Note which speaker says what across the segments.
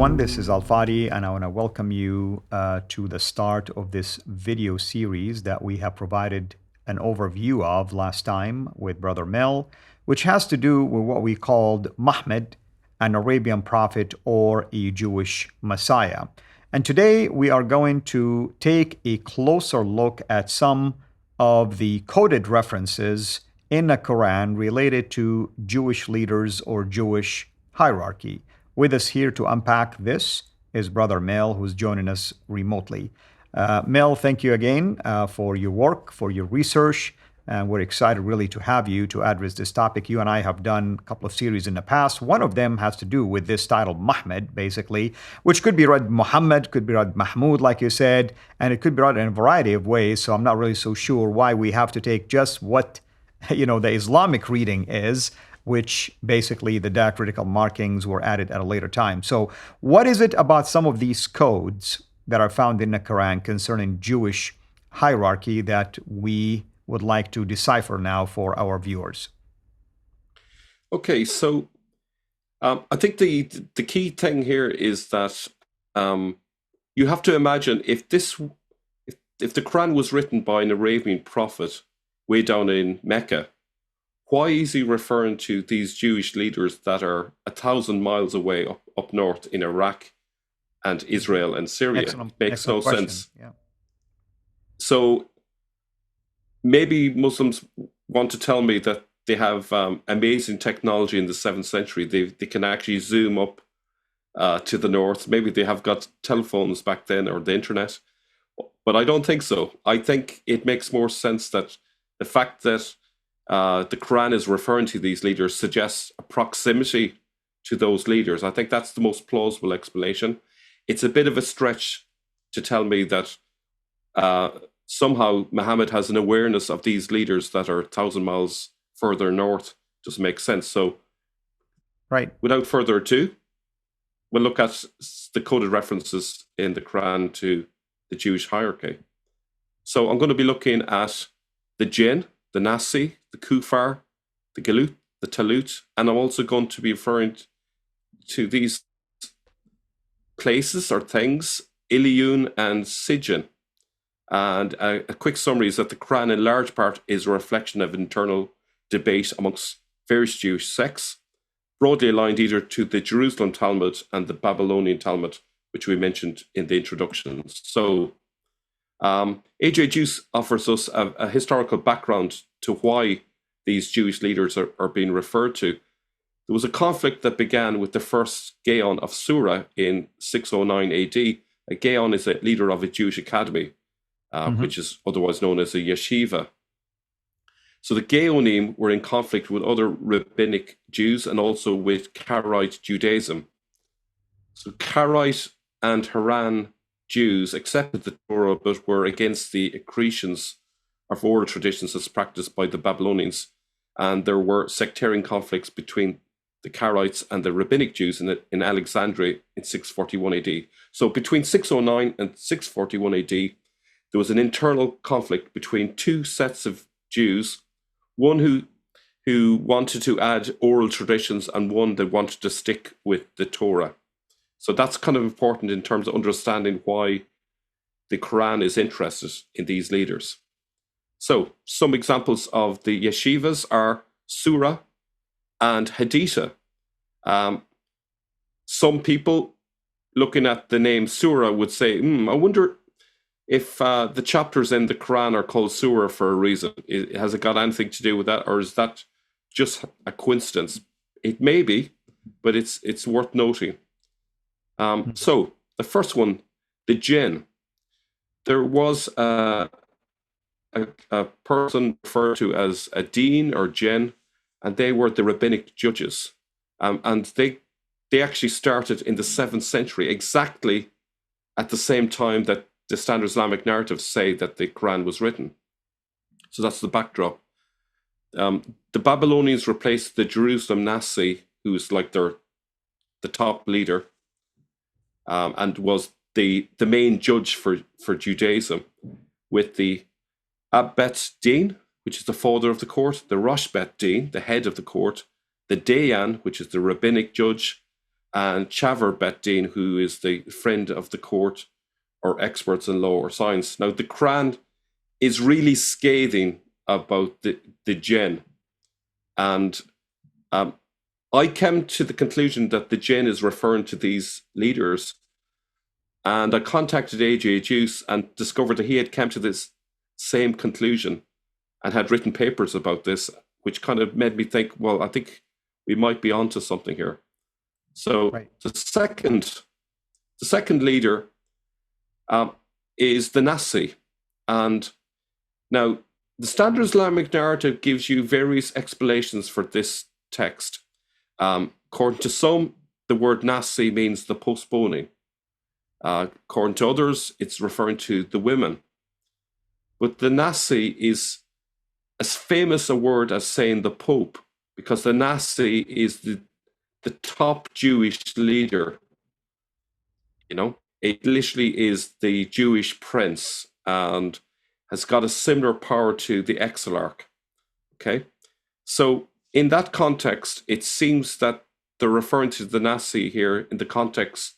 Speaker 1: everyone, this is Fadi, and I want to welcome you to the start of this video series that we have provided an overview of last time with Brother Mel, which has to do with what we called Muhammad, an Arabian prophet or a Jewish Messiah. And today we are going to take a closer look at some of the coded references in the Quran related to Jewish leaders or Jewish hierarchy. With us here to unpack this is Brother Mel, who's joining us remotely. Mel, thank you again for your work, for your research, and we're excited really to have you to address this topic. You and I have done a couple of series in the past. One of them has to do with this title, Muhammad, basically, which could be read Muhammad, could be read Mahmud, like you said, and it could be read in a variety of ways. So I'm not really so sure why we have to take just what, the Islamic reading is, which basically the diacritical markings were added at a later time. So what is it about some of these codes that are found in the Quran concerning Jewish hierarchy that we would like to decipher now for our viewers?
Speaker 2: Okay, so I think the key thing here is that you have to imagine if the Quran was written by an Arabian prophet way down in Mecca, why is he referring to these Jewish leaders that are 1,000 miles away up north in Iraq and Israel and Syria? Makes no sense.
Speaker 1: Yeah.
Speaker 2: So maybe Muslims want to tell me that they have amazing technology in the 7th century. They can actually zoom up to the north. Maybe they have got telephones back then or the internet. But I don't think so. I think it makes more sense that the fact that the Quran is referring to these leaders suggests a proximity to those leaders. I think that's the most plausible explanation. It's a bit of a stretch to tell me that somehow Muhammad has an awareness of these leaders that are 1,000 miles further north. Doesn't make sense. So,
Speaker 1: right.
Speaker 2: Without further ado, we'll look at the coded references in the Quran to the Jewish hierarchy. So I'm going to be looking at the Jinn, the Nasi, the Kafir, the Galut, the Talut, and I'm also going to be referring to these places or things, Iliun and Sijin. And a quick summary is that the Quran in large part is a reflection of internal debate amongst various Jewish sects, broadly aligned either to the Jerusalem Talmud and the Babylonian Talmud, which we mentioned in the introductions. So A.J. Juice offers us a historical background to why these Jewish leaders are being referred to. There was a conflict that began with the first Gaon of Syria in 609 AD. A Gaon is a leader of a Jewish academy, which is otherwise known as a yeshiva. So the Gaonim were in conflict with other rabbinic Jews and also with Qira'at Judaism. So Qira'at and Haran Jews accepted the Torah but were against the accretions of oral traditions as practiced by the Babylonians, and there were sectarian conflicts between the Qira'ats and the rabbinic Jews in Alexandria in 641 AD. So between 609 and 641 AD, there was an internal conflict between two sets of Jews, one who wanted to add oral traditions and one that wanted to stick with the Torah. So that's kind of important in terms of understanding why the Quran is interested in these leaders. So some examples of the yeshivas are Surah and Haditha. Some people looking at the name Surah would say, I wonder if the chapters in the Quran are called Surah for a reason. Has it got anything to do with that, or is that just a coincidence? It may be, but it's worth noting. So the first one, the Jinn. There was a person referred to as a Djinn or Jinn, and they were the rabbinic judges. And they actually started in the 7th century, exactly at the same time that the standard Islamic narratives say that the Quran was written. So that's the backdrop. The Babylonians replaced the Jerusalem Nasi, who was like the top leader, and was the main judge for Judaism, with the Abbet Din, which is the father of the court, the Rosh Bet Din, the head of the court, the Dayan, which is the rabbinic judge, and Chaver Bet Din, who is the friend of the court or experts in law or science. Now, the Quran is really scathing about the Jinn. And I came to the conclusion that the Jinn is referring to these leaders. And I contacted A.J. Juice and discovered that he had come to this same conclusion and had written papers about this, which kind of made me think, well, I think we might be onto something here. So
Speaker 1: Right.
Speaker 2: the second leader is the Nasi. And now the standard Islamic narrative gives you various explanations for this text. According to some, the word Nasi means the postponing. According to others, it's referring to the women. But the Nasi is as famous a word as saying the Pope, because the Nasi is the top Jewish leader. You know, it literally is the Jewish prince and has got a similar power to the Exilarch. Okay, so in that context, it seems that they're referring to the Nasi here in the context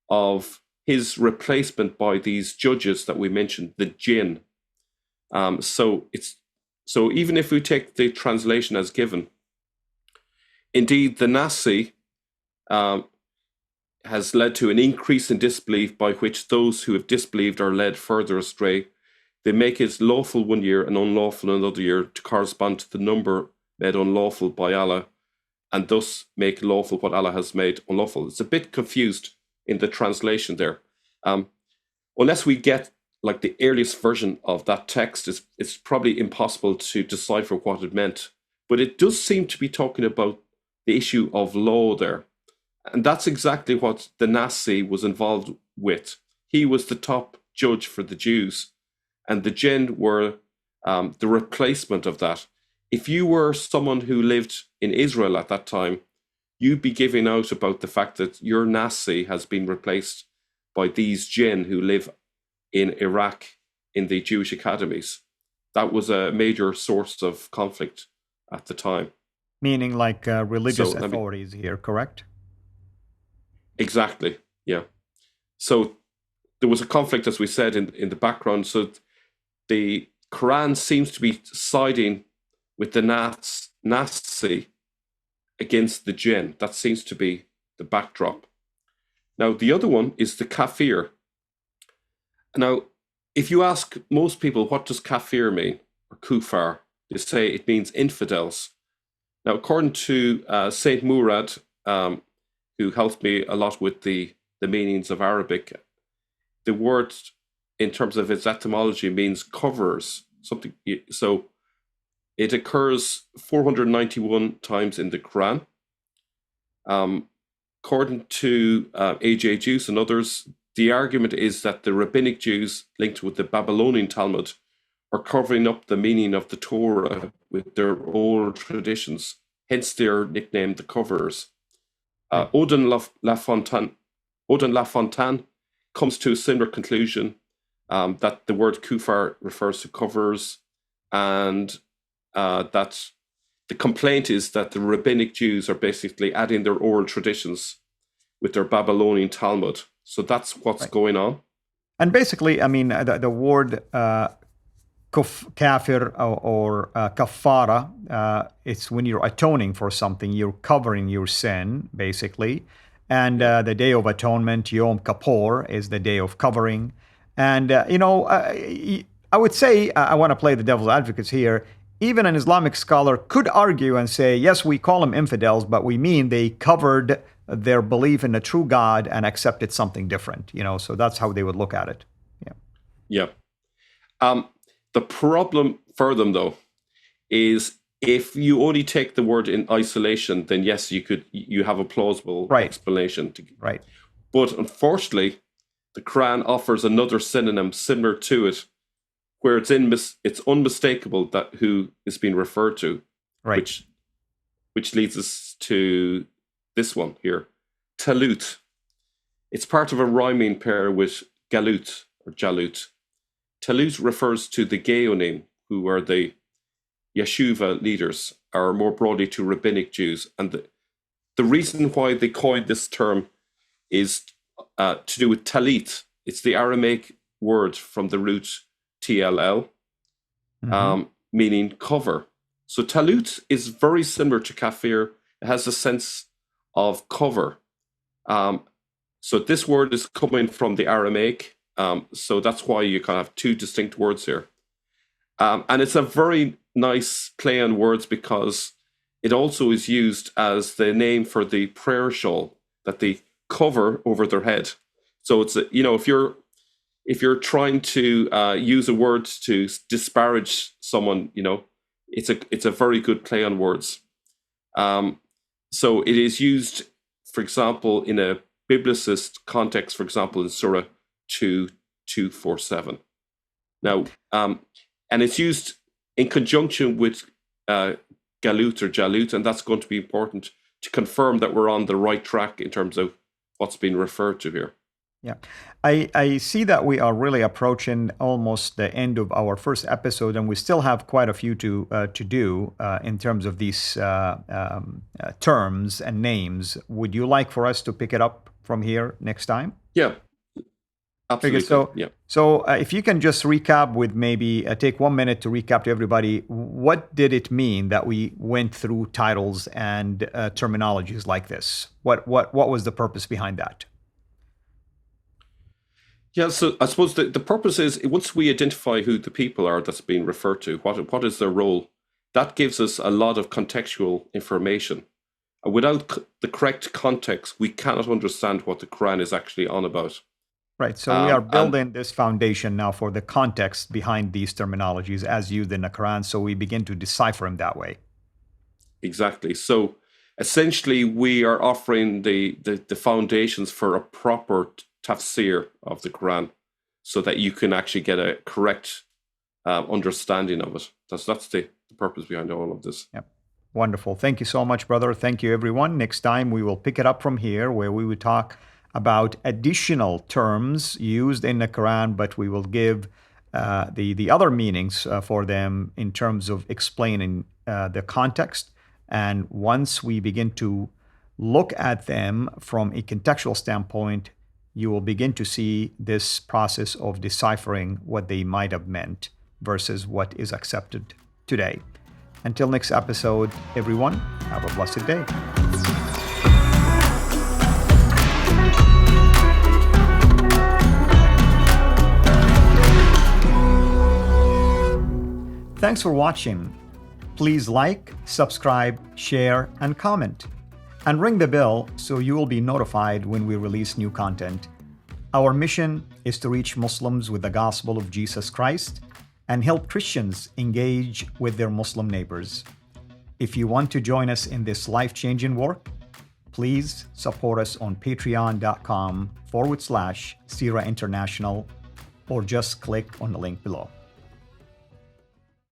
Speaker 2: of his replacement by these judges that we mentioned, the Jinn. So even if we take the translation as given, indeed the Nasi has led to an increase in disbelief, by which those who have disbelieved are led further astray. They make it lawful one year and unlawful another year to correspond to the number made unlawful by Allah, and thus make lawful what Allah has made unlawful. It's a bit confused in the translation there. Unless we get like the earliest version of that text, it's probably impossible to decipher what it meant. But it does seem to be talking about the issue of law there. And that's exactly what the Nasi was involved with. He was the top judge for the Jews, and the Jinn were the replacement of that. If you were someone who lived in Israel at that time, you'd be giving out about the fact that your Nasi has been replaced by these Jinn who live in Iraq in the Jewish academies. That was a major source of conflict at the time.
Speaker 1: Meaning like religious authorities here, correct?
Speaker 2: Exactly, yeah. So there was a conflict, as we said, in the background. So the Quran seems to be siding with the Nasi against the Jinn. That seems to be the backdrop. Now, the other one is the Kafir. Now, if you ask most people, what does Kafir mean, or Kufar, they say it means infidels. Now, according to Saint Murad, who helped me a lot with the meanings of Arabic, the word, in terms of its etymology, means coverers. Something. So it occurs 491 times in the Quran. According to A.J. Juice and others, the argument is that the rabbinic Jews linked with the Babylonian Talmud are covering up the meaning of the Torah with their old traditions. Hence, they're nicknamed the coverers. Odin Lafontaine comes to a similar conclusion, that the word kufar refers to coverers, and that the complaint is that the rabbinic Jews are basically adding their oral traditions with their Babylonian Talmud. So that's what's going on.
Speaker 1: And basically, I mean, the word kafir or kafara, it's when you're atoning for something, you're covering your sin, basically. And the Day of Atonement, Yom Kippur, is the day of covering. And, I would say, I want to play the devil's advocates here, even an Islamic scholar could argue and say, yes, we call them infidels, but we mean they covered their belief in a true God and accepted something different, so that's how they would look at it.
Speaker 2: Yeah. The problem for them, though, is if you only take the word in isolation, then yes, you have a plausible explanation.
Speaker 1: Right.
Speaker 2: But unfortunately, the Quran offers another synonym similar to it, where it's unmistakable that who is being referred to,
Speaker 1: right?
Speaker 2: Which leads us to this one here, Talut. It's part of a rhyming pair with Galut or Jalut. Talut refers to the Gaonim, who are the Yeshuva leaders, or more broadly to rabbinic Jews, and the reason why they coined this term is to do with talit. It's the Aramaic word from the root TLL, meaning cover. So talut is very similar to kafir. It has a sense of cover. So this word is coming from the Aramaic. So that's why you kind of have two distinct words here. And it's a very nice play on words because it also is used as the name for the prayer shawl that they cover over their head. So it's if you're trying to use a word to disparage someone, it's a very good play on words. So it is used, for example, in a biblicist context, for example, in Surah 2:247. Now, and it's used in conjunction with Galut or Jalut, and that's going to be important to confirm that we're on the right track in terms of what's being referred to here.
Speaker 1: Yeah, I see that we are really approaching almost the end of our first episode, and we still have quite a few to do in terms of these terms and names. Would you like for us to pick it up from here next time?
Speaker 2: Yeah, absolutely.
Speaker 1: So if you can just recap with maybe take 1 minute to recap to everybody, what did it mean that we went through titles and terminologies like this? What was the purpose behind that?
Speaker 2: Yeah, so I suppose the purpose is once we identify who the people are that's being referred to, what is their role, that gives us a lot of contextual information. And without the correct context, we cannot understand what the Quran is actually on about.
Speaker 1: Right, so we are building this foundation now for the context behind these terminologies as used in the Quran, so we begin to decipher them that way.
Speaker 2: Exactly. So essentially, we are offering the foundations for a proper tafsir of the Quran so that you can actually get a correct understanding of it. That's the purpose behind all of this.
Speaker 1: Yep. Wonderful. Thank you so much, brother. Thank you, everyone. Next time, we will pick it up from here where we will talk about additional terms used in the Quran, but we will give the other meanings for them in terms of explaining the context. And once we begin to look at them from a contextual standpoint, you will begin to see this process of deciphering what they might have meant versus what is accepted today. Until next episode, everyone, have a blessed day. Thanks for watching. Please like, subscribe, share, and comment. And ring the bell so you will be notified when we release new content. Our mission is to reach Muslims with the gospel of Jesus Christ and help Christians engage with their Muslim neighbors. If you want to join us in this life-changing work, please support us on patreon.com/CIRA International or just click on the link below.